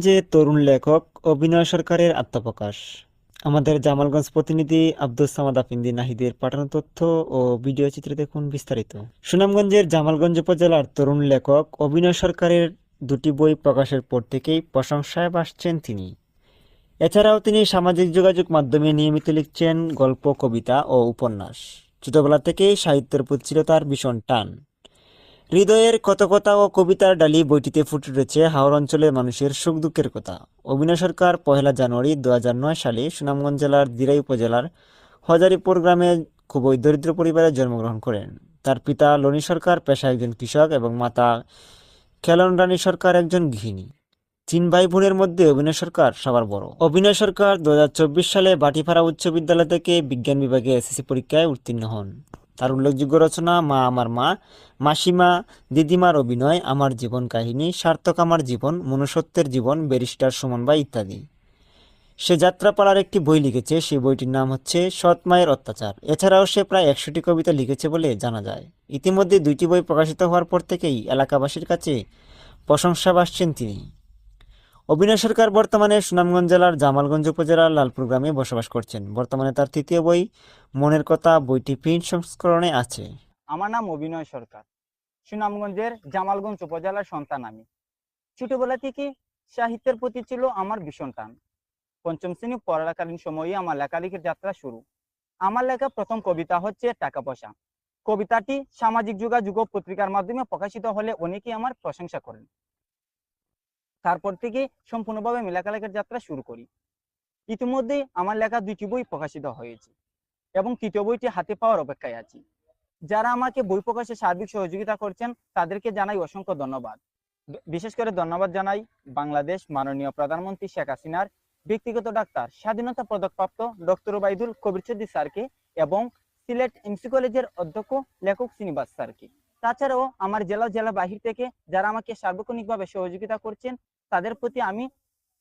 যে তরুণ লেখক অভিনয় সরকারের আত্মপ্রকাশ। আমাদের জামালগঞ্জ প্রতিনিধি আব্দুস সামাদ আফিন্দি নাহিদের পাঠানো তথ্য ও ভিডিও চিত্রে দেখুন বিস্তারিত। সুনামগঞ্জের জামালগঞ্জ উপজেলার তরুণ লেখক অভিনয় সরকারের দুটি বই প্রকাশের পর থেকেই প্রশংসায় ভাসছেন তিনি। এছাড়াও তিনি সামাজিক যোগাযোগ মাধ্যমে নিয়মিত লিখছেন গল্প, কবিতা ও উপন্যাস। ছোটবেলা থেকেই সাহিত্যের প্রতি ছিল তার ভীষণ টান। হৃদয়ের কত কথা ও কবিতার ডালি বইটিতে ফুটে উঠেছে হাওড় অঞ্চলের মানুষের সুখ দুঃখের কথা। অভিনয় সরকার 1 জানুয়ারি 2009 সালে সুনামগঞ্জ জেলার দিরাই উপজেলার হজারিপুর গ্রামে খুবই দরিদ্র পরিবারে জন্মগ্রহণ করেন। তার পিতা লনি সরকার পেশায় একজন কৃষক এবং মাতা খেলন রানী সরকার একজন গৃহিণী। 3 ভাই বোনের মধ্যে অভিনয় সরকার সবার বড়। অভিনয় সরকার 2024 সালে বাটিপাড়া উচ্চ বিদ্যালয় থেকে বিজ্ঞান বিভাগে এসএসসি পরীক্ষায় উত্তীর্ণ হন। তার উল্লেখযোগ্য রচনা মা আমার মা, মাসিমা, দিদিমার অভিনয়, আমার জীবন কাহিনী, সার্থক আমার জীবন, মনুষ্যত্বের জীবন, ব্যারিস্টার সুমন ভাই ইত্যাদি। সে যাত্রাপালার একটি বই লিখেছে, সেই বইটির নাম হচ্ছে সৎ মায়ের অত্যাচার। এছাড়াও সে প্রায় 100টি কবিতা লিখেছে বলে জানা যায়। ইতিমধ্যে 2টি বই প্রকাশিত হওয়ার পর থেকেই এলাকাবাসীর কাছে প্রশংসা ভাসছেন তিনি। অভিনয় সরকার বর্তমানে সুনামগঞ্জ জেলার জামালগঞ্জ উপজেলার লালপুর গ্রামে বসবাস করছেন। বর্তমানে তার 3য় বই মনের কথা বইটি প্রিন্ট সংস্করণে আছে। আমার নাম অভিনয় সরকার। সুনামগঞ্জের জামালগঞ্জ উপজেলার সন্তান আমি। ছোটবেলা থেকে সাহিত্যের প্রতি ছিল আমার ভীষণ টান। 5ম শ্রেণী পড়াকালীন সময়ে আমার লেখালেখির যাত্রা শুরু। আমার লেখা প্রথম কবিতা হচ্ছে টাকা পয়সা। কবিতাটি সামাজিক যোগাযোগ পত্রিকার মাধ্যমে প্রকাশিত হলে অনেকেই আমার প্রশংসা করেন। তারপর থেকে সম্পূর্ণভাবে আমি লেখালেখির যাত্রা শুরু করি। ইতিমধ্যেই আমার লেখা 2টি বই প্রকাশিত হয়েছে এবং 3য় বইটি হাতে পাওয়ার অপেক্ষায় আছি। যারা আমাকে বই প্রকাশে সার্বিক সহযোগিতা করছেন তাদেরকে জানাই অসংখ্য ধন্যবাদ। বিশেষ করে ধন্যবাদ জানাই বাংলাদেশ মাননীয় প্রধানমন্ত্রী শেখ হাসিনার ব্যক্তিগত ডাক্তার স্বাধীনতা পদকপ্রাপ্ত ডক্টর ওবায়দুল কবির চৌধুরী স্যারকে এবং সিলেট এমসি কলেজের অধ্যক্ষ লেখক শ্রীনিবাস স্যারকে। তাছাড়াও আমার জেলা বাহির থেকে যারা আমাকে সার্বক্ষণিকভাবে সহযোগিতা করছেন তাদের প্রতি আমি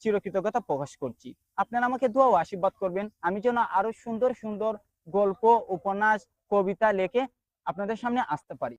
চিরকৃতজ্ঞতা প্রকাশ করছি। আপনারা আমাকে দোয়া ও আশীর্বাদ করবেন আমি যেন আরো সুন্দর সুন্দর গল্প, উপন্যাস, কবিতা লেখে আপনাদের সামনে আসতে পারি।